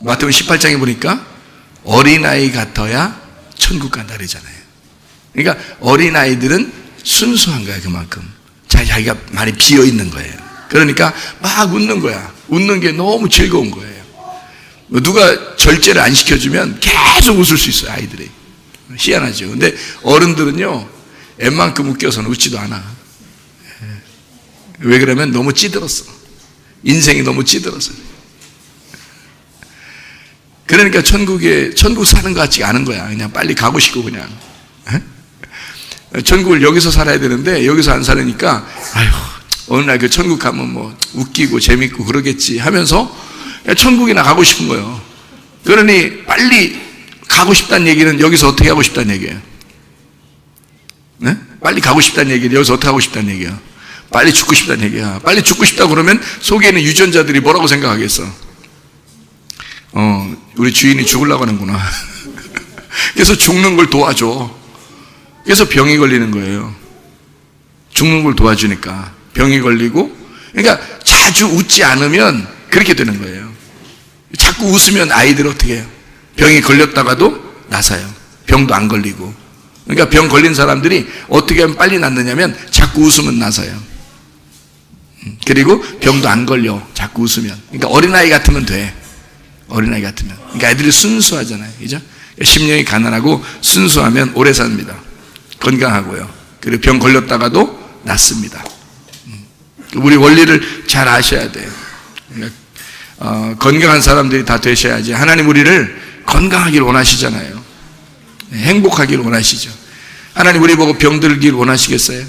마태복음 18장에 보니까 어린아이 같아야 천국 간다 그러잖아요. 그러니까 어린아이들은 순수한 거야, 그만큼. 자기가 많이 비어 있는 거예요. 그러니까 막 웃는 거야. 웃는 게 너무 즐거운 거예요. 누가 절제를 안 시켜주면 계속 웃을 수 있어요, 아이들이. 희한하죠. 근데 어른들은요, 웬만큼 웃겨서는 웃지도 않아. 왜 그러면 너무 찌들었어. 인생이 너무 찌들었어. 그러니까 천국 사는 것 같지가 않은 거야. 그냥 빨리 가고 싶고, 그냥. 천국을 여기서 살아야 되는데, 여기서 안 살으니까, 아휴, 어느 날 그 천국 가면 뭐, 웃기고 재밌고 그러겠지 하면서, 천국이나 가고 싶은 거예요. 그러니, 빨리 가고 싶다는 얘기는 여기서 어떻게 하고 싶다는 얘기예요? 네? 빨리 가고 싶다는 얘기는 여기서 어떻게 하고 싶다는 얘기야? 빨리 죽고 싶다는 얘기야. 빨리 죽고 싶다 그러면 속에 있는 유전자들이 뭐라고 생각하겠어? 우리 주인이 죽으려고 하는구나. 그래서 죽는 걸 도와줘. 그래서 병이 걸리는 거예요. 죽는 걸 도와주니까 병이 걸리고, 그러니까 자주 웃지 않으면 그렇게 되는 거예요. 자꾸 웃으면 아이들 어떻게 해요? 병이 걸렸다가도 나사요. 병도 안 걸리고. 그러니까 병 걸린 사람들이 어떻게 하면 빨리 낫느냐면 자꾸 웃으면 나사요. 그리고 병도 안 걸려. 자꾸 웃으면. 그러니까 어린아이 같으면 돼. 어린아이 같으면. 그러니까 애들이 순수하잖아요. 그죠? 심령이 가난하고 순수하면 오래 삽니다. 건강하고요. 그리고 병 걸렸다가도 낫습니다. 우리 원리를 잘 아셔야 돼요. 그러니까 건강한 사람들이 다 되셔야지. 하나님 우리를 건강하길 원하시잖아요. 행복하길 원하시죠. 하나님 우리 보고 병들길 원하시겠어요?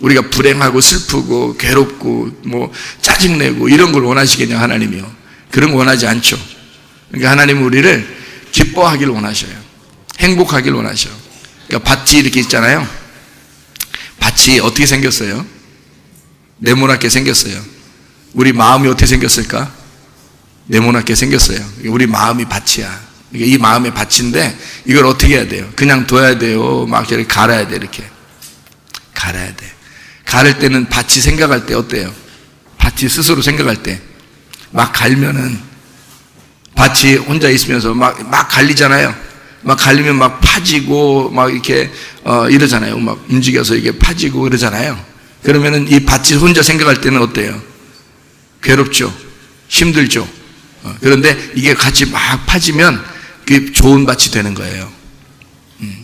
우리가 불행하고 슬프고 괴롭고 뭐 짜증내고 이런 걸 원하시겠냐, 하나님이요? 그런 거 원하지 않죠. 그러니까 하나님은 우리를 기뻐하길 원하셔요. 행복하길 원하셔. 그러니까 밭이 이렇게 있잖아요. 밭이 어떻게 생겼어요? 네모나게 생겼어요. 우리 마음이 어떻게 생겼을까? 네모나게 생겼어요. 우리 마음이 밭이야. 이 마음의 밭인데 이걸 어떻게 해야 돼요? 그냥 둬야 돼요? 막 이렇게 갈아야 돼? 이렇게 갈아야 돼. 가를 때는 밭이 생각할 때 어때요? 밭이 스스로 생각할 때 막 갈면은 밭이 혼자 있으면서 막 갈리잖아요. 막 갈리면 막 파지고 막 이렇게 이러잖아요. 막 움직여서 이게 파지고 그러잖아요. 그러면은 이 밭이 혼자 생각할 때는 어때요? 괴롭죠. 힘들죠. 그런데 이게 같이 막 파지면 그게 좋은 밭이 되는 거예요.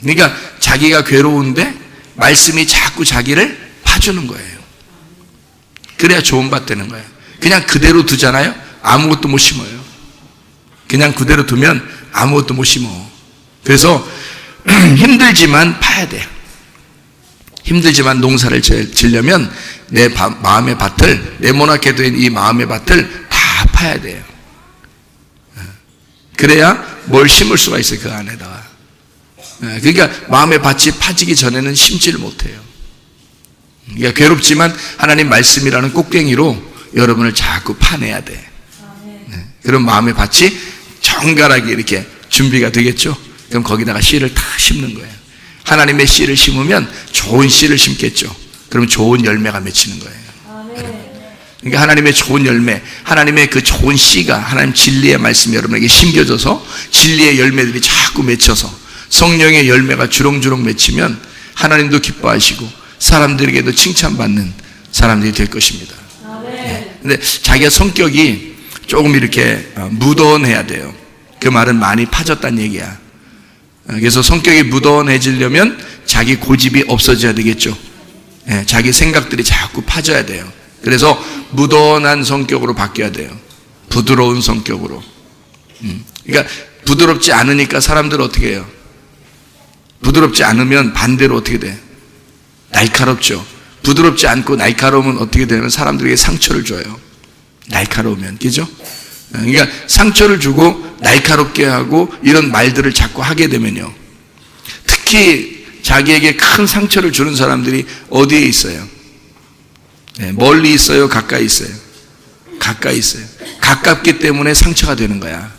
그러니까 자기가 괴로운데 말씀이 자꾸 자기를 파주는 거예요. 그래야 좋은 밭 되는 거예요. 그냥 그대로 두잖아요. 아무것도 못 심어요. 그냥 그대로 두면 아무것도 못 심어. 그래서 힘들지만 파야 돼요. 힘들지만 농사를 지려면 내 마음의 밭을, 네모나게 된 이 마음의 밭을 다 파야 돼요. 그래야 뭘 심을 수가 있어요, 그 안에다가. 그러니까 마음의 밭이 파지기 전에는 심지를 못해요. 그러니까 괴롭지만 하나님 말씀이라는 꼭대기로 여러분을 자꾸 파내야 돼. 그럼 마음의 밭이 정갈하게 이렇게 준비가 되겠죠. 그럼 거기다가 씨를 다 심는 거예요. 하나님의 씨를 심으면 좋은 씨를 심겠죠. 그럼 좋은 열매가 맺히는 거예요. 그러니까 하나님의 좋은 열매, 하나님의 그 좋은 씨가 하나님 진리의 말씀이 여러분에게 심겨져서 진리의 열매들이 자꾸 맺혀서 성령의 열매가 주렁주렁 맺히면 하나님도 기뻐하시고 사람들에게도 칭찬받는 사람들이 될 것입니다. 근데 자기의 성격이 조금 이렇게 무던해야 돼요. 그 말은 많이 파졌다는 얘기야. 그래서 성격이 무던해지려면 자기 고집이 없어져야 되겠죠. 자기 생각들이 자꾸 파져야 돼요. 그래서 무던한 성격으로 바뀌어야 돼요. 부드러운 성격으로. 그러니까 부드럽지 않으니까 사람들은 어떻게 해요? 부드럽지 않으면 반대로 어떻게 돼? 날카롭죠. 부드럽지 않고 날카로우면 어떻게 되냐면 사람들에게 상처를 줘요. 날카로우면, 그죠? 그러니까 상처를 주고 날카롭게 하고 이런 말들을 자꾸 하게 되면요. 특히 자기에게 큰 상처를 주는 사람들이 어디에 있어요? 멀리 있어요? 가까이 있어요? 가까이 있어요. 가깝기 때문에 상처가 되는 거야.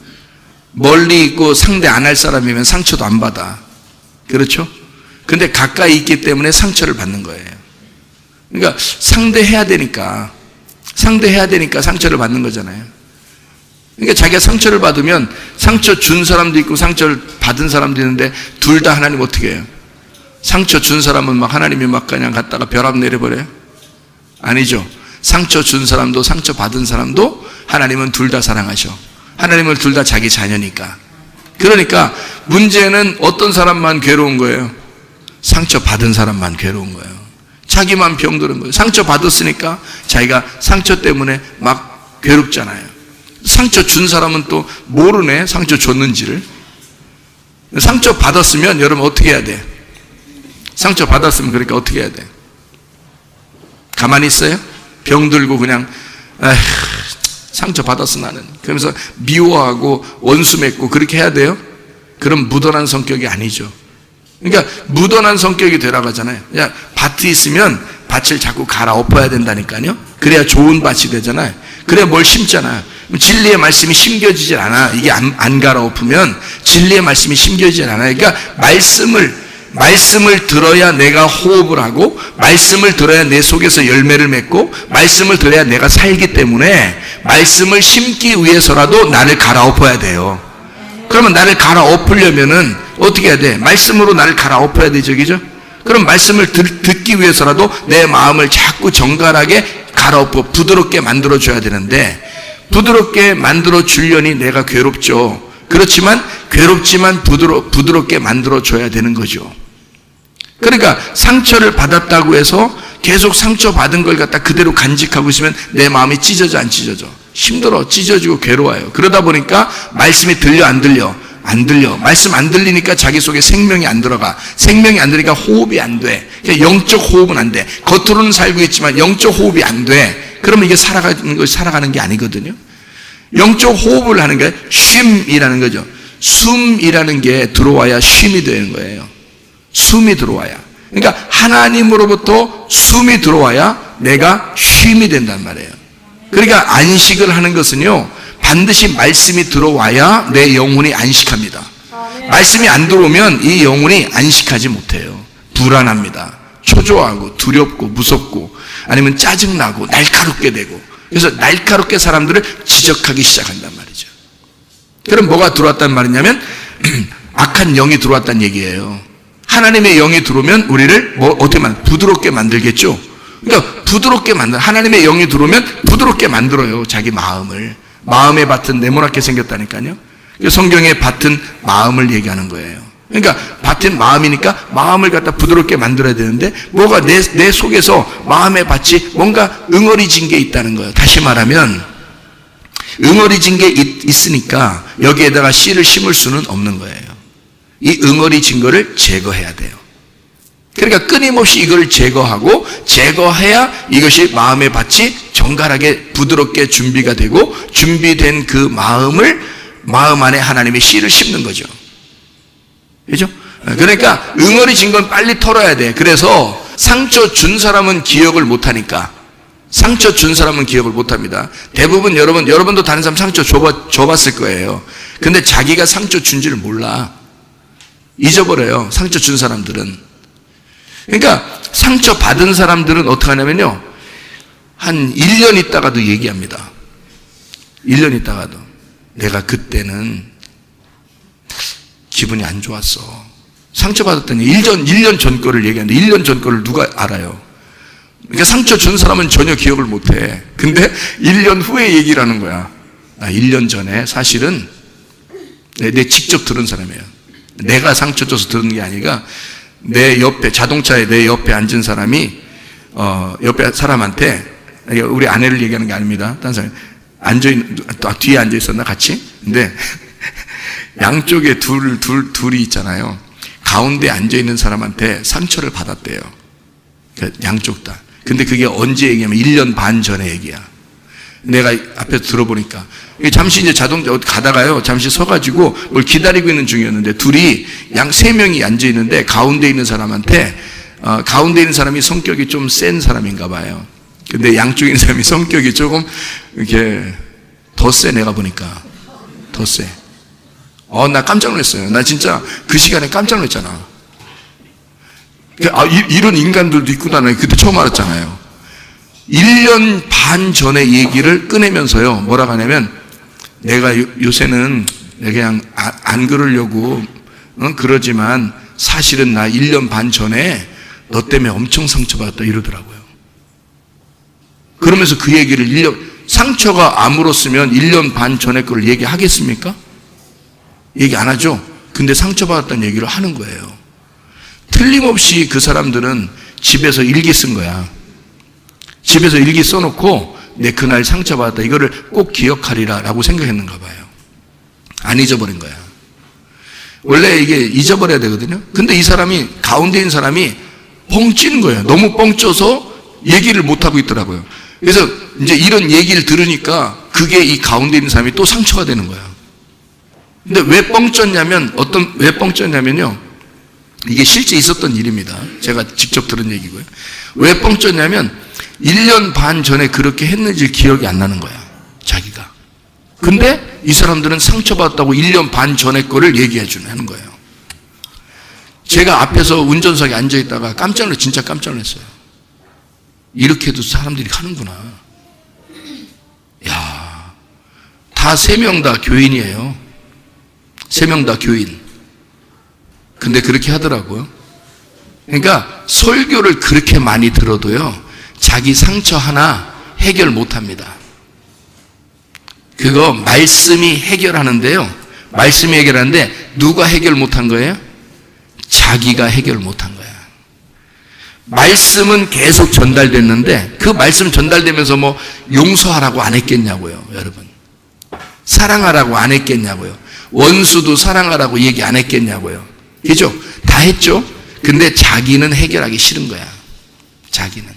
멀리 있고 상대 안 할 사람이면 상처도 안 받아. 그렇죠? 근데 가까이 있기 때문에 상처를 받는 거예요. 그러니까 상대해야 되니까 상처를 받는 거잖아요. 그러니까 자기가 상처를 받으면 상처 준 사람도 있고 상처를 받은 사람도 있는데 둘 다 하나님 어떻게 해요? 상처 준 사람은 막 하나님이 막 그냥 갔다가 벼락 내려버려요? 아니죠. 상처 준 사람도 상처 받은 사람도 하나님은 둘 다 사랑하셔. 하나님은 둘 다 자기 자녀니까. 그러니까 문제는 어떤 사람만 괴로운 거예요? 상처 받은 사람만 괴로운 거예요. 자기만 병드는 거예요. 상처 받았으니까 자기가 상처 때문에 막 괴롭잖아요. 상처 준 사람은 또 모르네, 상처 줬는지를. 상처 받았으면 여러분 어떻게 해야 돼? 상처 받았으면 그러니까 어떻게 해야 돼? 가만히 있어요? 병들고 그냥 에휴, 상처 받았어 나는. 그러면서 미워하고 원수 맺고 그렇게 해야 돼요? 그럼 무던한 성격이 아니죠. 그러니까 무던한 성격이 되라고 하잖아요. 그냥 밭이 있으면 밭을 자꾸 갈아엎어야 된다니까요. 그래야 좋은 밭이 되잖아요. 그래야 뭘 심잖아요. 진리의 말씀이 심겨지질 않아. 이게 안 갈아엎으면 진리의 말씀이 심겨지질 않아요. 그러니까 말씀을 들어야 내가 호흡을 하고, 말씀을 들어야 내 속에서 열매를 맺고, 말씀을 들어야 내가 살기 때문에 말씀을 심기 위해서라도 나를 갈아엎어야 돼요. 그러면 나를 갈아엎으려면은 어떻게 해야 돼? 말씀으로 나를 갈아엎어야 되죠, 그죠? 그럼 말씀을 듣기 위해서라도 내 마음을 자꾸 정갈하게 갈아엎어 부드럽게 만들어줘야 되는데, 부드럽게 만들어 주려니 내가 괴롭죠. 그렇지만 괴롭지만 부드럽게 만들어줘야 되는 거죠. 그러니까 상처를 받았다고 해서 계속 상처받은 걸 갖다 그대로 간직하고 있으면 내 마음이 찢어져 안 찢어져? 힘들어, 찢어지고 괴로워요. 그러다 보니까 말씀이 들려 안 들려? 안 들려. 말씀 안 들리니까 자기 속에 생명이 안 들어가. 생명이 안 들으니까 호흡이 안 돼. 영적 호흡은 안 돼. 겉으로는 살고 있지만 영적 호흡이 안 돼. 그러면 이게 살아가는 게 아니거든요. 영적 호흡을 하는 게 쉼이라는 거죠. 숨이라는 게 들어와야 쉼이 되는 거예요. 숨이 들어와야. 그러니까 하나님으로부터 숨이 들어와야 내가 쉼이 된단 말이에요. 그러니까 안식을 하는 것은요, 반드시 말씀이 들어와야 내 영혼이 안식합니다. 말씀이 안 들어오면 이 영혼이 안식하지 못해요. 불안합니다. 초조하고 두렵고 무섭고 아니면 짜증나고 날카롭게 되고, 그래서 날카롭게 사람들을 지적하기 시작한단 말이죠. 그럼 뭐가 들어왔단 말이냐면 악한 영이 들어왔다는 얘기예요. 하나님의 영이 들어오면 우리를 어떻게 부드럽게 만들겠죠. 그러니까 부드럽게 하나님의 영이 들어오면 부드럽게 만들어요. 자기 마음을. 마음의 밭은 네모나게 생겼다니까요. 성경의 밭은 마음을 얘기하는 거예요. 그러니까 밭은 마음이니까 마음을 갖다 부드럽게 만들어야 되는데, 뭐가 내 속에서 마음의 밭이 뭔가 응어리진 게 있다는 거예요. 다시 말하면 응어리진 게 있으니까 여기에다가 씨를 심을 수는 없는 거예요. 이 응어리진 거를 제거해야 돼요. 그러니까 끊임없이 이걸 제거해야 이것이 마음의 밭이 정갈하게 부드럽게 준비가 되고, 준비된 그 마음 안에 하나님의 씨를 심는 거죠. 그죠? 그러니까 응어리진 건 빨리 털어야 돼. 그래서 상처 준 사람은 기억을 못하니까. 상처 준 사람은 기억을 못합니다. 대부분 여러분도 다른 사람 상처 줘봤을 거예요. 근데 자기가 상처 준지를 몰라. 잊어버려요. 상처 준 사람들은. 그러니까 상처 받은 사람들은 어떻게 하냐면요, 한 1년 있다가도 얘기합니다. 1년 있다가도 내가 그때는 기분이 안 좋았어. 상처받았더니 1년 전 거를 얘기하는데 1년 전 거를 누가 알아요? 그러니까 상처 준 사람은 전혀 기억을 못해. 근데 1년 후에 얘기를 하는 거야. 나 1년 전에 사실은 내 직접 들은 사람이에요. 내가 상처 줘서 들은 게 아니라 내 옆에, 자동차에 내 옆에 앉은 사람이 옆에 사람한테, 우리 아내를 얘기하는 게 아닙니다. 다른 사람이 뒤에 앉아 있었나 같이? 근데 양쪽에 둘이 있잖아요. 가운데 앉아 있는 사람한테 상처를 받았대요. 양쪽 다. 근데 그게 언제 얘기하면 1년 반 전의 얘기야. 내가 앞에서 들어보니까 잠시 이제 자동차 가다가요, 잠시 서가지고 뭘 기다리고 있는 중이었는데 둘이 세 명이 앉아 있는데 가운데 있는 사람한테 가운데 있는 사람이 성격이 좀 센 사람인가 봐요. 근데 양쪽에 있는 사람이 성격이 조금 이렇게 더 세. 내가 보니까 더 세. 나 깜짝 놀랐어요. 나 진짜 그 시간에 깜짝 놀랐잖아. 이런 인간들도 있구나. 그때 처음 알았잖아요. 1년 반 전의 얘기를 꺼내면서요, 뭐라고 하냐면 내가 요새는 그냥 안 그러려고 그러지만 사실은 나 1년 반 전에 너 때문에 엄청 상처받았다 이러더라고요. 그러면서 그 얘기를 상처가 아물었으면 1년 반 전에 걸 얘기하겠습니까? 얘기 안 하죠. 근데 상처받았다는 얘기를 하는 거예요. 틀림없이 그 사람들은 집에서 일기 쓴 거야. 집에서 일기 써놓고 내 그날 상처받았다 이거를 꼭 기억하리라 라고 생각했는가 봐요. 안 잊어버린 거야. 원래 이게 잊어버려야 되거든요. 근데 이 사람이, 가운데 있는 사람이 뻥찌는 거예요. 너무 뻥쪄서 얘기를 못하고 있더라고요. 그래서 이제 이런 얘기를 들으니까 그게 이 가운데 있는 사람이 또 상처가 되는 거야. 근데 왜 뻥쪘냐면, 왜 뻥쪘냐면요. 이게 실제 있었던 일입니다. 제가 직접 들은 얘기고요. 왜 뻥쪘냐면 1년 반 전에 그렇게 했는지 기억이 안 나는 거야. 자기가. 근데 이 사람들은 상처받았다고 1년 반 전에 거를 얘기해 주는 거예요. 제가 앞에서 운전석에 앉아있다가 진짜 깜짝 놀랐어요. 이렇게도 사람들이 하는구나. 야, 다 3명 다 교인이에요. 3명 다 교인. 근데 그렇게 하더라고요. 그러니까 설교를 그렇게 많이 들어도요, 자기 상처 하나 해결 못 합니다. 그거 말씀이 해결하는데요. 말씀이 해결하는데 누가 해결 못한 거예요? 자기가 해결 못한 거야. 말씀은 계속 전달됐는데 그 말씀 전달되면서 뭐 용서하라고 안 했겠냐고요, 여러분. 사랑하라고 안 했겠냐고요. 원수도 사랑하라고 얘기 안 했겠냐고요. 그죠? 다 했죠? 근데 자기는 해결하기 싫은 거야. 자기는.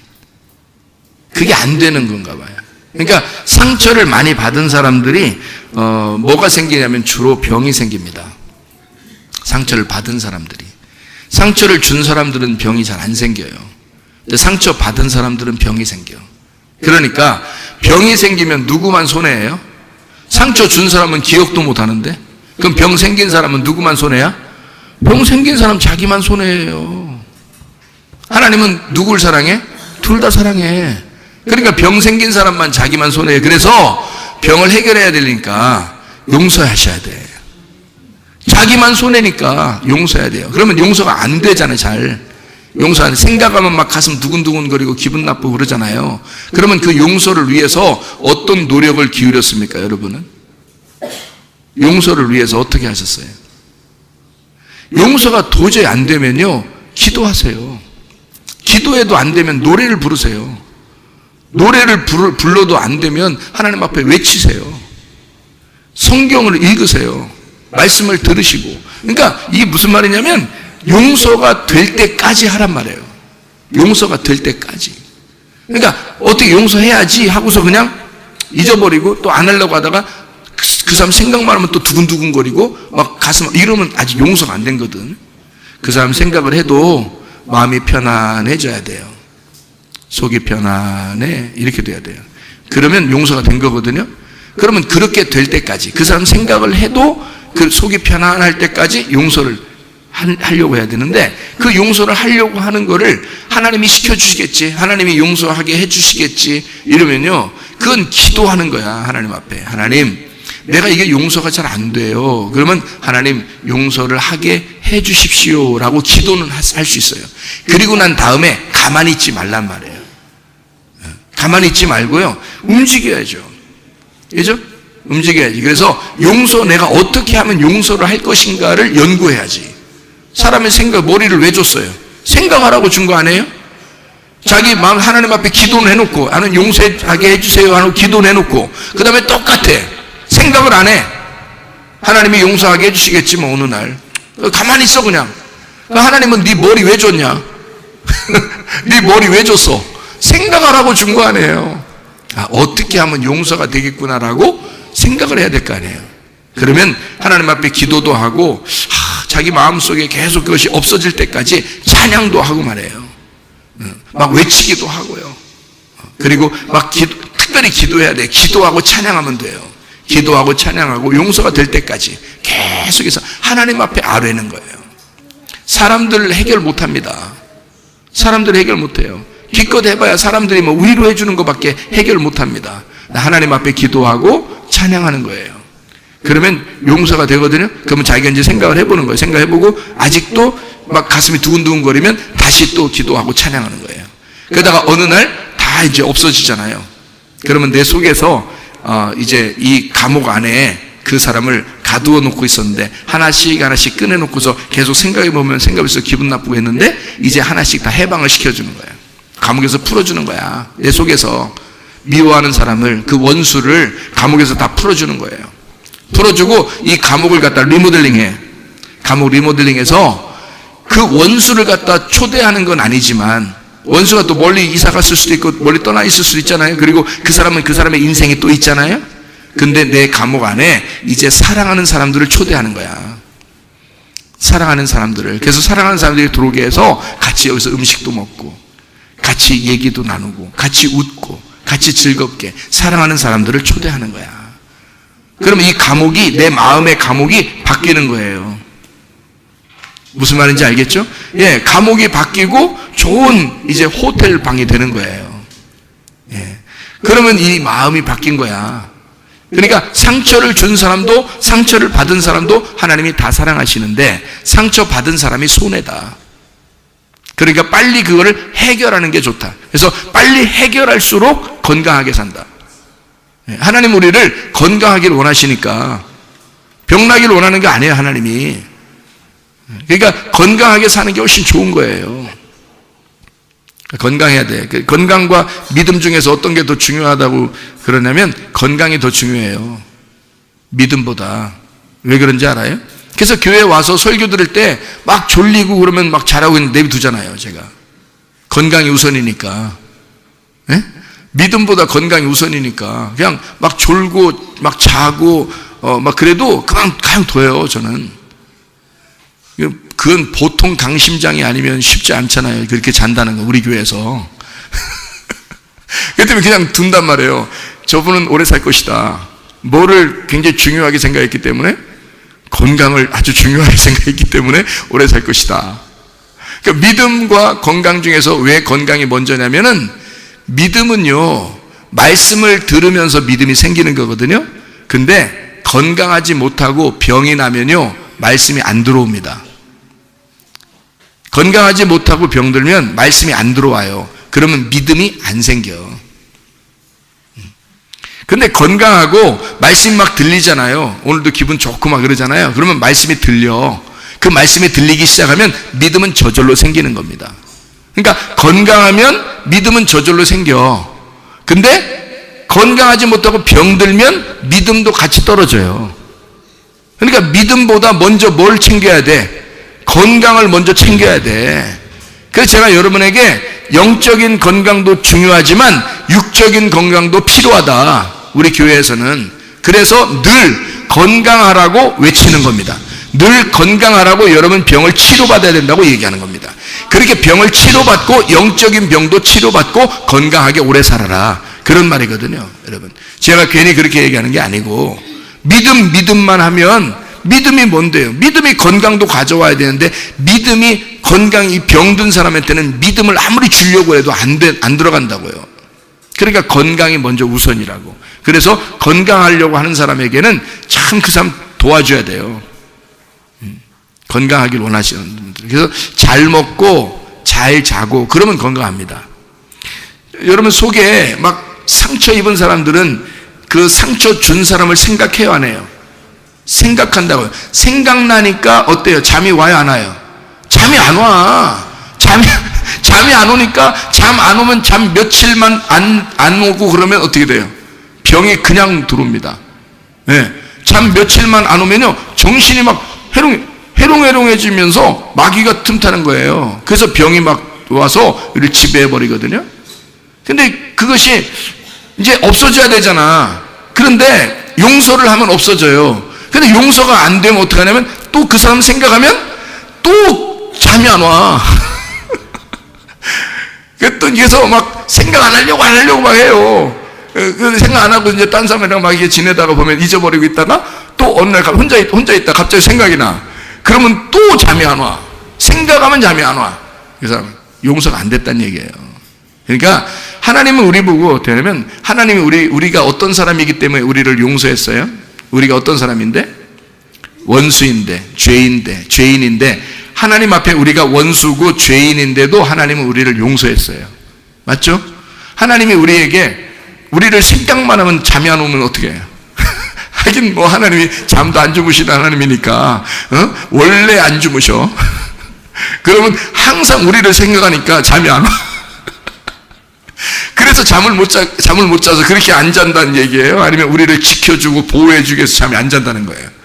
그게 안 되는 건가 봐요. 그러니까 상처를 많이 받은 사람들이 뭐가 생기냐면 주로 병이 생깁니다. 상처를 받은 사람들이. 상처를 준 사람들은 병이 잘 안 생겨요. 근데 상처 받은 사람들은 병이 생겨. 그러니까 병이 생기면 누구만 손해예요? 상처 준 사람은 기억도 못 하는데, 그럼 병 생긴 사람은 누구만 손해야? 병 생긴 사람 자기만 손해예요. 하나님은 누굴 사랑해? 둘 다 사랑해. 그러니까 병 생긴 사람만 자기만 손해요. 그래서 병을 해결해야 되니까 용서하셔야 돼. 자기만 손해니까 용서해야 돼요. 그러면 용서가 안 되잖아요, 잘. 용서하는, 생각하면 막 가슴 두근두근거리고 기분 나쁘고 그러잖아요. 그러면 그 용서를 위해서 어떤 노력을 기울였습니까, 여러분은? 용서를 위해서 어떻게 하셨어요? 용서가 도저히 안 되면요, 기도하세요. 기도해도 안 되면 노래를 부르세요. 노래를 불러도 안 되면 하나님 앞에 외치세요. 성경을 읽으세요. 말씀을 들으시고. 그러니까 이게 무슨 말이냐면 용서가 될 때까지 하란 말이에요. 용서가 될 때까지. 그러니까 어떻게 용서해야지 하고서 그냥 잊어버리고 또 안 하려고 하다가 그 사람 생각만 하면 또 두근두근거리고 막 가슴, 이러면 아직 용서가 안 된 거든. 그 사람 생각을 해도 마음이 편안해져야 돼요. 속이 편안해. 이렇게 돼야 돼요. 그러면 용서가 된 거거든요. 그러면 그렇게 될 때까지, 그 사람 생각을 해도 그 속이 편안할 때까지 용서를 하려고 해야 되는데, 그 용서를 하려고 하는 거를 하나님이 시켜주시겠지, 하나님이 용서하게 해주시겠지 이러면요, 그건 기도하는 거야. 하나님 앞에. 하나님, 내가 이게 용서가 잘 안 돼요. 그러면 하나님 용서를 하게 해 주십시오 라고 기도는 할 수 있어요. 그리고 난 다음에 가만히 있지 말란 말이에요. 가만히 있지 말고요, 움직여야죠. 그죠? 움직여야지. 그래서 용서, 내가 어떻게 하면 용서를 할 것인가를 연구해야지. 사람의 생각, 머리를 왜 줬어요? 생각하라고 준 거 아니에요? 자기 마음 하나님 앞에 기도는 해놓고, 나는 용서하게 해주세요 하고 기도는 해놓고, 그 다음에 똑같아. 생각을 안 해. 하나님이 용서하게 해주시겠지 뭐 어느 날. 가만히 있어 그냥. 하나님은 네 머리 왜 줬냐? 네 머리 왜 줬어? 생각하라고 준 거 아니에요. 어떻게 하면 용서가 되겠구나라고 생각을 해야 될 거 아니에요. 그러면 하나님 앞에 기도도 하고, 자기 마음속에 계속 그것이 없어질 때까지 찬양도 하고 말해요. 막 외치기도 하고요. 그리고 막 특별히 기도해야 돼. 기도하고 찬양하면 돼요. 기도하고 찬양하고 용서가 될 때까지 계속해서 하나님 앞에 아뢰는 거예요. 사람들 해결 못합니다. 사람들 해결 못해요. 기껏 해봐야 사람들이 뭐 위로해 주는 것밖에 해결 못합니다. 하나님 앞에 기도하고 찬양하는 거예요. 그러면 용서가 되거든요. 그러면 자기가 이제 생각을 해보는 거예요. 생각해보고 아직도 막 가슴이 두근두근거리면 다시 또 기도하고 찬양하는 거예요. 그러다가 어느 날 다 이제 없어지잖아요. 그러면 내 속에서 이제 이 감옥 안에 그 사람을 가두어 놓고 있었는데 하나씩 하나씩 꺼내놓고서 계속 생각해보면 생각해서 기분 나쁘고 했는데 이제 하나씩 다 해방을 시켜주는 거예요. 감옥에서 풀어주는 거야. 내 속에서 미워하는 사람을, 그 원수를 감옥에서 다 풀어주는 거예요. 풀어주고 이 감옥을 갖다 리모델링해. 감옥 리모델링해서 그 원수를 갖다 초대하는 건 아니지만 원수가 또 멀리 이사 갔을 수도 있고 멀리 떠나 있을 수도 있잖아요. 그리고 그 사람은 그 사람의 인생이 또 있잖아요. 근데 내 감옥 안에 이제 사랑하는 사람들을 초대하는 거야. 사랑하는 사람들을. 그래서 사랑하는 사람들이 들어오게 해서 같이 여기서 음식도 먹고 같이 얘기도 나누고 같이 웃고 같이 즐겁게 사랑하는 사람들을 초대하는 거야. 그러면 이 감옥이, 내 마음의 감옥이 바뀌는 거예요. 무슨 말인지 알겠죠? 예, 감옥이 바뀌고 좋은 이제 호텔 방이 되는 거예요. 예. 그러면 이 마음이 바뀐 거야. 그러니까 상처를 준 사람도 상처를 받은 사람도 하나님이 다 사랑하시는데 상처 받은 사람이 손해다. 그러니까 빨리 그거를 해결하는 게 좋다. 그래서 빨리 해결할수록 건강하게 산다. 예. 하나님 우리를 건강하기를 원하시니까 병나기를 원하는 게 아니에요, 하나님이. 그러니까 건강하게 사는 게 훨씬 좋은 거예요. 건강해야 돼. 건강과 믿음 중에서 어떤 게 더 중요하다고 그러냐면 건강이 더 중요해요. 믿음보다. 왜 그런지 알아요? 그래서 교회에 와서 설교 들을 때 막 졸리고 그러면 막 잘하고 있는데 내비두잖아요, 제가. 건강이 우선이니까. 네? 믿음보다 건강이 우선이니까. 그냥 막 졸고 막 자고 막 그래도 그냥 둬요, 저는. 그건 보통 강심장이 아니면 쉽지 않잖아요. 그렇게 잔다는 거, 우리 교회에서. 그 때문에 그냥 둔단 말이에요. 저분은 오래 살 것이다. 뭐를 굉장히 중요하게 생각했기 때문에, 건강을 아주 중요하게 생각했기 때문에 오래 살 것이다. 그러니까 믿음과 건강 중에서 왜 건강이 먼저냐면은, 믿음은요, 말씀을 들으면서 믿음이 생기는 거거든요. 근데 건강하지 못하고 병이 나면요, 말씀이 안 들어옵니다. 건강하지 못하고 병들면 말씀이 안 들어와요. 그러면 믿음이 안 생겨. 근데 건강하고 말씀이 막 들리잖아요. 오늘도 기분 좋고 막 그러잖아요. 그러면 말씀이 들려. 그 말씀이 들리기 시작하면 믿음은 저절로 생기는 겁니다. 그러니까 건강하면 믿음은 저절로 생겨. 근데 건강하지 못하고 병들면 믿음도 같이 떨어져요. 그러니까 믿음보다 먼저 뭘 챙겨야 돼? 건강을 먼저 챙겨야 돼. 그래서 제가 여러분에게 영적인 건강도 중요하지만 육적인 건강도 필요하다. 우리 교회에서는. 그래서 늘 건강하라고 외치는 겁니다. 늘 건강하라고 여러분 병을 치료받아야 된다고 얘기하는 겁니다. 그렇게 병을 치료받고 영적인 병도 치료받고 건강하게 오래 살아라. 그런 말이거든요, 여러분. 제가 괜히 그렇게 얘기하는 게 아니고 믿음만 하면 믿음이 뭔데요? 믿음이 건강도 가져와야 되는데 믿음이 건강이 병든 사람한테는 믿음을 아무리 주려고 해도 안 들어간다고요. 그러니까 건강이 먼저 우선이라고. 그래서 건강하려고 하는 사람에게는 참 그 사람 도와줘야 돼요. 건강하길 원하시는 분들. 그래서 잘 먹고 잘 자고 그러면 건강합니다. 여러분 속에 막 상처 입은 사람들은 그 상처 준 사람을 생각해요, 안 해요? 생각한다고요. 생각나니까 어때요? 잠이 와요, 안 와요? 잠이 안 와. 잠이 안 오니까 잠 안 오면 잠 며칠만 안 오고 그러면 어떻게 돼요? 병이 그냥 들어옵니다. 네. 잠 며칠만 안 오면요, 정신이 막 해롱해롱해지면서 마귀가 틈타는 거예요. 그래서 병이 막 와서 이를 지배해버리거든요. 근데 그것이 이제 없어져야 되잖아. 그런데 용서를 하면 없어져요. 근데 용서가 안 되면 어떻게 하냐면 또 그 사람 생각하면 또 잠이 안 와. 그래서 막 생각 안 하려고 막 해요. 그 생각 안 하고 이제 딴 사람이랑 막 이렇게 지내다가 보면 잊어버리고 있다가 또 어느 날 혼자 있다 갑자기 생각이 나. 그러면 또 잠이 안 와. 생각하면 잠이 안 와. 그 사람 용서가 안 됐다는 얘기예요. 그러니까 하나님은 우리 보고 어떻게 하냐면 하나님이 우리가 어떤 사람이기 때문에 우리를 용서했어요? 우리가 어떤 사람인데? 원수인데, 죄인인데 하나님 앞에 우리가 원수고 죄인인데도 하나님은 우리를 용서했어요. 맞죠? 하나님이 우리를 생각만 하면 잠이 안 오면 어떻게 해요? 하긴 뭐 하나님이 잠도 안 주무시는 하나님이니까 원래 안 주무셔. 그러면 항상 우리를 생각하니까 잠이 안 와. 그래서 잠을 못 자서 그렇게 안 잔다는 얘기예요? 아니면 우리를 지켜주고 보호해주기 위해서 잠이 안 잔다는 거예요?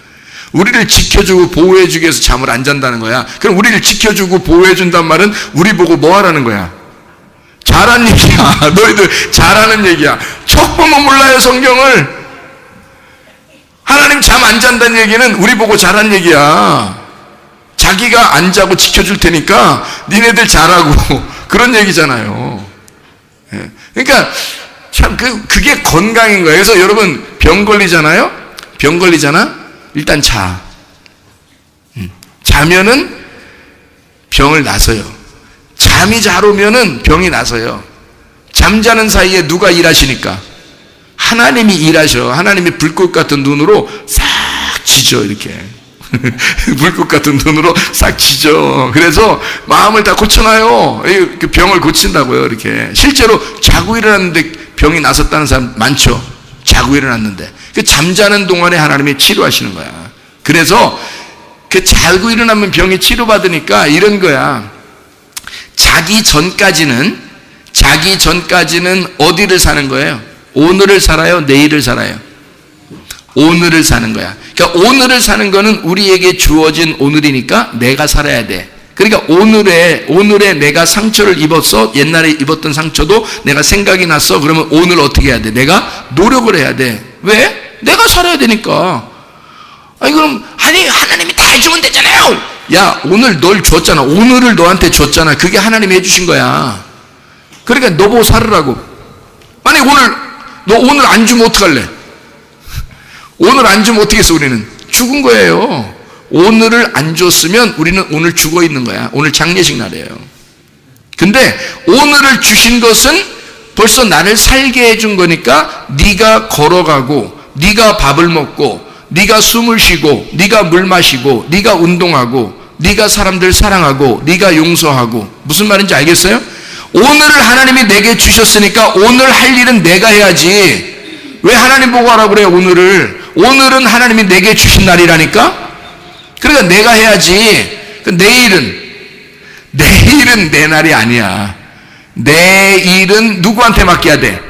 우리를 지켜주고 보호해주기 위해서 잠을 안 잔다는 거야. 그럼 우리를 지켜주고 보호해준단 말은 우리 보고 뭐 하라는 거야? 잘한 얘기야. 너희들 잘하는 얘기야. 척 보면 몰라요, 성경을. 하나님 잠 안 잔다는 얘기는 우리 보고 잘한 얘기야. 자기가 안 자고 지켜줄 테니까 니네들 잘하고 그런 얘기잖아요. 그러니까 참 그게 건강인 거예요. 그래서 여러분 병 걸리잖아요. 병 걸리잖아. 일단 자면은 병을 나서요. 잠이 잘 오면은 병이 나서요. 잠자는 사이에 누가 일하시니까? 하나님이 일하셔. 하나님이 불꽃 같은 눈으로 싹 지져 이렇게. 불꽃 같은 눈으로 싹 지져. 그래서 마음을 다 고쳐놔요. 병을 고친다고요. 이렇게 실제로 자고 일어났는데 병이 나섰다는 사람 많죠. 자고 일어났는데 그 잠자는 동안에 하나님이 치료하시는 거야. 그래서 그 자고 일어나면 병이 치료받으니까 이런 거야. 자기 전까지는 어디를 사는 거예요? 오늘을 살아요? 내일을 살아요? 오늘을 사는 거야. 그러니까 오늘을 사는 거는 우리에게 주어진 오늘이니까 내가 살아야 돼. 그러니까 오늘에 내가 상처를 입었어. 옛날에 입었던 상처도 내가 생각이 났어. 그러면 오늘 어떻게 해야 돼? 내가 노력을 해야 돼. 왜? 내가 살아야 되니까. 그럼 하나님이 다 해주면 되잖아요. 야, 오늘 널 줬잖아. 오늘을 너한테 줬잖아. 그게 하나님이 해주신 거야. 그러니까 너 보고 살으라고. 만약 너 오늘 안 주면 어떡할래? 오늘 안 주면 어떻게 했어? 우리는 죽은 거예요. 오늘을 안 줬으면 우리는 오늘 죽어 있는 거야. 오늘 장례식 날이에요. 근데 오늘을 주신 것은 벌써 나를 살게 해준 거니까 네가 걸어가고 네가 밥을 먹고 네가 숨을 쉬고 네가 물 마시고 네가 운동하고 네가 사람들 사랑하고 네가 용서하고 무슨 말인지 알겠어요? 오늘을 하나님이 내게 주셨으니까 오늘 할 일은 내가 해야지. 왜 하나님 보고 하라고 그래요? 오늘은 하나님이 내게 주신 날이라니까. 그러니까 내가 해야지. 내일은 내 날이 아니야. 내일은 누구한테 맡겨야 돼?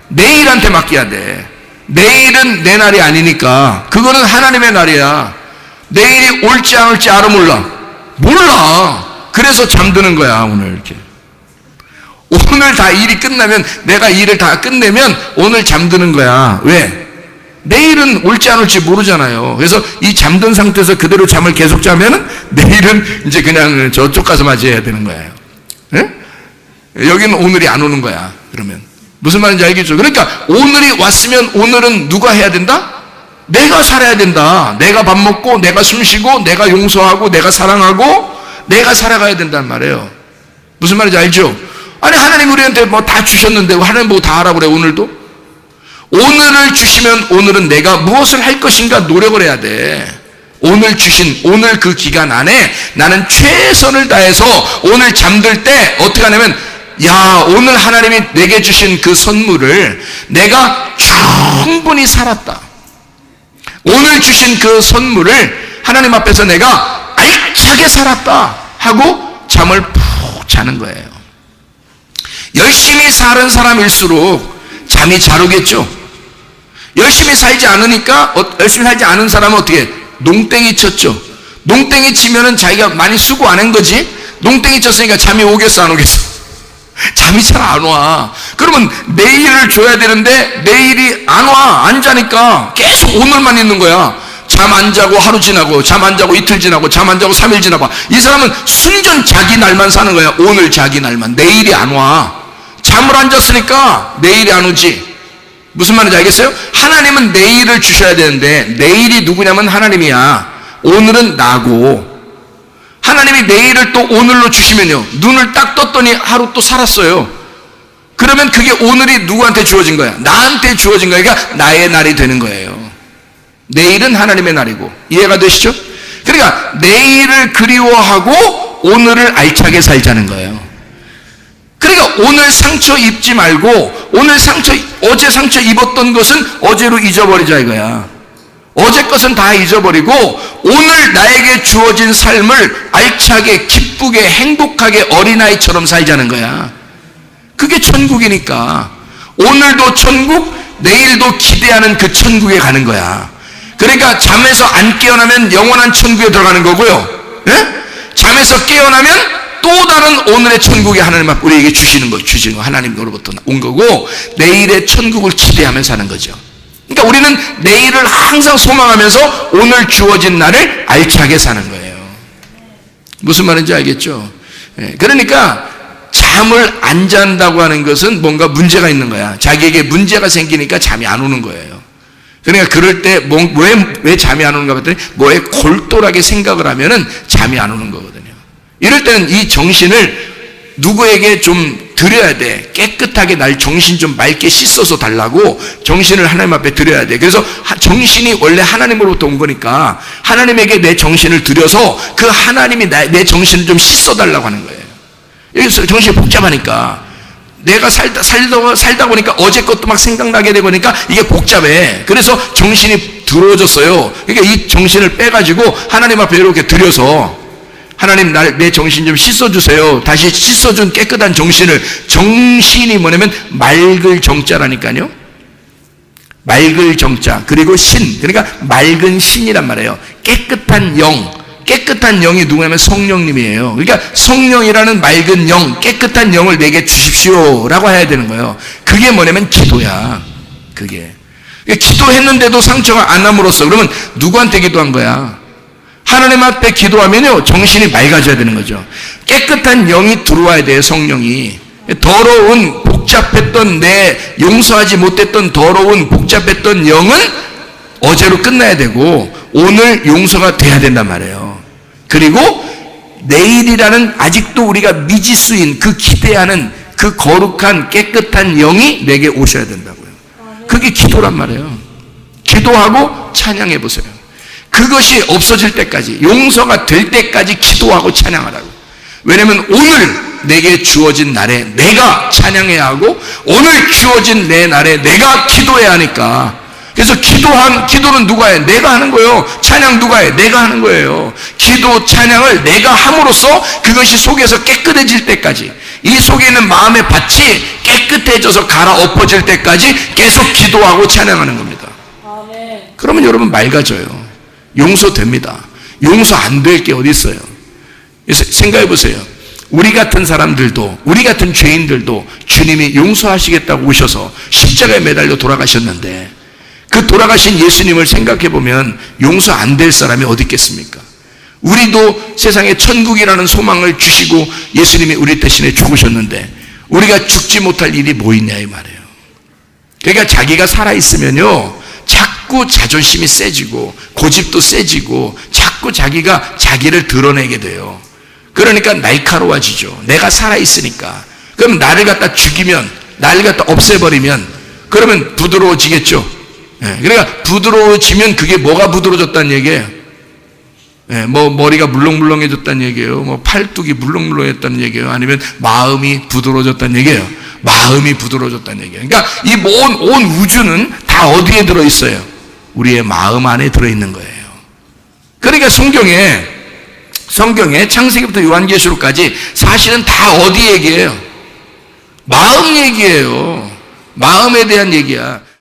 내일한테 맡겨야 돼. 내일은 내 날이 아니니까. 그거는 하나님의 날이야. 내일이 올지 안 올지 알아 몰라? 몰라. 그래서 잠드는 거야. 오늘 이렇게. 오늘 다 일이 끝나면, 내가 일을 다 끝내면 오늘 잠드는 거야. 왜? 내일은 올지 안 올지 모르잖아요. 그래서 이 잠든 상태에서 그대로 잠을 계속 자면은 내일은 이제 그냥 저쪽 가서 맞이해야 되는 거예요. 네? 여기는 오늘이 안 오는 거야. 그러면 무슨 말인지 알겠죠? 그러니까 오늘이 왔으면 오늘은 누가 해야 된다? 내가 살아야 된다. 내가 밥 먹고 내가 숨 쉬고 내가 용서하고 내가 사랑하고 내가 살아가야 된다는 말이에요. 무슨 말인지 알죠? 아니 하나님 우리한테 뭐 다 주셨는데 하나님 보고 다 하라고 그래. 오늘도 오늘을 주시면 오늘은 내가 무엇을 할 것인가 노력을 해야 돼. 오늘 그 기간 안에 나는 최선을 다해서 오늘 잠들 때 어떻게 하냐면, 야, 오늘 하나님이 내게 주신 그 선물을 내가 충분히 살았다. 오늘 주신 그 선물을 하나님 앞에서 내가 알차게 살았다 하고 잠을 푹 자는 거예요. 열심히 사는 사람일수록 잠이 잘 오겠죠. 열심히 살지 않은 사람은 어떻게? 농땡이 쳤죠. 농땡이 치면은 자기가 많이 수고 안 한 거지. 농땡이 쳤으니까 잠이 오겠어 안 오겠어? 잠이 잘 안 와. 그러면 내일을 줘야 되는데 내일이 안 와. 안 자니까 계속 오늘만 있는 거야. 잠 안 자고 하루 지나고, 잠 안 자고 이틀 지나고, 잠 안 자고 3일 지나고. 이 사람은 순전 자기 날만 사는 거야. 오늘 자기 날만. 내일이 안 와. 잠을 안 잤으니까 내일이 안 오지. 무슨 말인지 알겠어요? 하나님은 내일을 주셔야 되는데 내일이 누구냐면 하나님이야. 오늘은 나고. 하나님이 내일을 또 오늘로 주시면요, 눈을 딱 떴더니 하루 또 살았어요. 그러면 그게 오늘이 누구한테 주어진 거야? 나한테 주어진 거야. 그러니까 나의 날이 되는 거예요. 내일은 하나님의 날이고. 이해가 되시죠? 그러니까 내일을 그리워하고 오늘을 알차게 살자는 거예요. 그러니까 오늘 상처 입지 말고 어제 상처 입었던 것은 어제로 잊어버리자 이거야. 어제 것은 다 잊어버리고 오늘 나에게 주어진 삶을 알차게 기쁘게 행복하게 어린아이처럼 살자는 거야. 그게 천국이니까 오늘도 천국, 내일도 기대하는 그 천국에 가는 거야. 그러니까 잠에서 안 깨어나면 영원한 천국에 들어가는 거고요. 네? 잠에서 깨어나면 또 다른 오늘의 천국이 하나님 앞에 우리에게 주시는 거 하나님으로부터 온 거고 내일의 천국을 기대하며 사는 거죠. 그러니까 우리는 내일을 항상 소망하면서 오늘 주어진 날을 알차게 사는 거예요. 무슨 말인지 알겠죠? 그러니까 잠을 안 잔다고 하는 것은 뭔가 문제가 있는 거야. 자기에게 문제가 생기니까 잠이 안 오는 거예요. 그러니까 그럴 때 왜 잠이 안 오는가 봤더니 뭐에 골똘하게 생각을 하면은 잠이 안 오는 거거든요. 이럴 때는 이 정신을 누구에게 좀 드려야 돼. 깨끗하게 날 정신 좀 맑게 씻어서 달라고 정신을 하나님 앞에 드려야 돼. 그래서 정신이 원래 하나님으로부터 온 거니까 하나님에게 내 정신을 드려서 그 하나님이 내 정신을 좀 씻어 달라고 하는 거예요. 여기서 정신이 복잡하니까 내가 살다 보니까 어제 것도 막 생각나게 되고 그러니까 이게 복잡해. 그래서 정신이 더러워졌어요. 그러니까 이 정신을 빼가지고 하나님 앞에 이렇게 드려서 하나님 내 정신 좀 씻어주세요. 다시 씻어준 깨끗한 정신이 뭐냐면 맑을 정자라니까요. 맑을 정자 그리고 신, 그러니까 맑은 신이란 말이에요. 깨끗한 영이 누구냐면 성령님이에요. 그러니까 성령이라는 맑은 영, 깨끗한 영을 내게 주십시오라고 해야 되는 거예요. 그게 뭐냐면 기도야. 그게 기도했는데도 상처가 안 남으로써 그러면 누구한테 기도한 거야? 하나님 앞에 기도하면요 정신이 맑아져야 되는 거죠. 깨끗한 영이 들어와야 돼요. 성령이. 더러운 복잡했던 내 용서하지 못했던 더러운 복잡했던 영은 어제로 끝나야 되고 오늘 용서가 돼야 된단 말이에요. 그리고 내일이라는 아직도 우리가 미지수인 그 기대하는 그 거룩한 깨끗한 영이 내게 오셔야 된다고요. 그게 기도란 말이에요. 기도하고 찬양해 보세요. 그것이 없어질 때까지, 용서가 될 때까지 기도하고 찬양하라고. 왜냐면 오늘 내게 주어진 날에 내가 찬양해야 하고 오늘 주어진 내 날에 내가 기도해야 하니까. 그래서 기도는 누가 해? 내가 하는 거예요. 찬양 누가 해? 내가 하는 거예요. 기도 찬양을 내가 함으로써 그것이 속에서 깨끗해질 때까지, 이 속에 있는 마음의 밭이 깨끗해져서 갈아엎어질 때까지 계속 기도하고 찬양하는 겁니다. 그러면 여러분 맑아져요. 용서됩니다. 용서 안 될 게 어디 있어요? 생각해 보세요. 우리 같은 사람들도, 우리 같은 죄인들도 주님이 용서하시겠다고 오셔서 십자가에 매달려 돌아가셨는데 그 돌아가신 예수님을 생각해 보면 용서 안 될 사람이 어디 있겠습니까? 우리도 세상에 천국이라는 소망을 주시고 예수님이 우리 대신에 죽으셨는데 우리가 죽지 못할 일이 뭐 있냐 이 말이에요. 그러니까 자기가 살아있으면요 자꾸 자존심이 세지고 고집도 세지고 자꾸 자기가 자기를 드러내게 돼요. 그러니까 날카로워지죠. 내가 살아있으니까. 그럼 나를 갖다 죽이면, 나를 갖다 없애버리면 그러면 부드러워지겠죠. 그러니까 부드러워지면 그게 뭐가 부드러워졌다는 얘기예요? 뭐 머리가 물렁물렁해졌다는 얘기예요? 뭐 팔뚝이 물렁물렁했다는 얘기예요? 아니면 마음이 부드러워졌다는 얘기예요? 마음이 부드러워졌다는 얘기예요. 그러니까 이 온 우주는 다 어디에 들어있어요? 우리의 마음 안에 들어있는 거예요. 그러니까 성경에 창세기부터 요한계시록까지 사실은 다 어디 얘기예요? 마음 얘기예요. 마음에 대한 얘기야.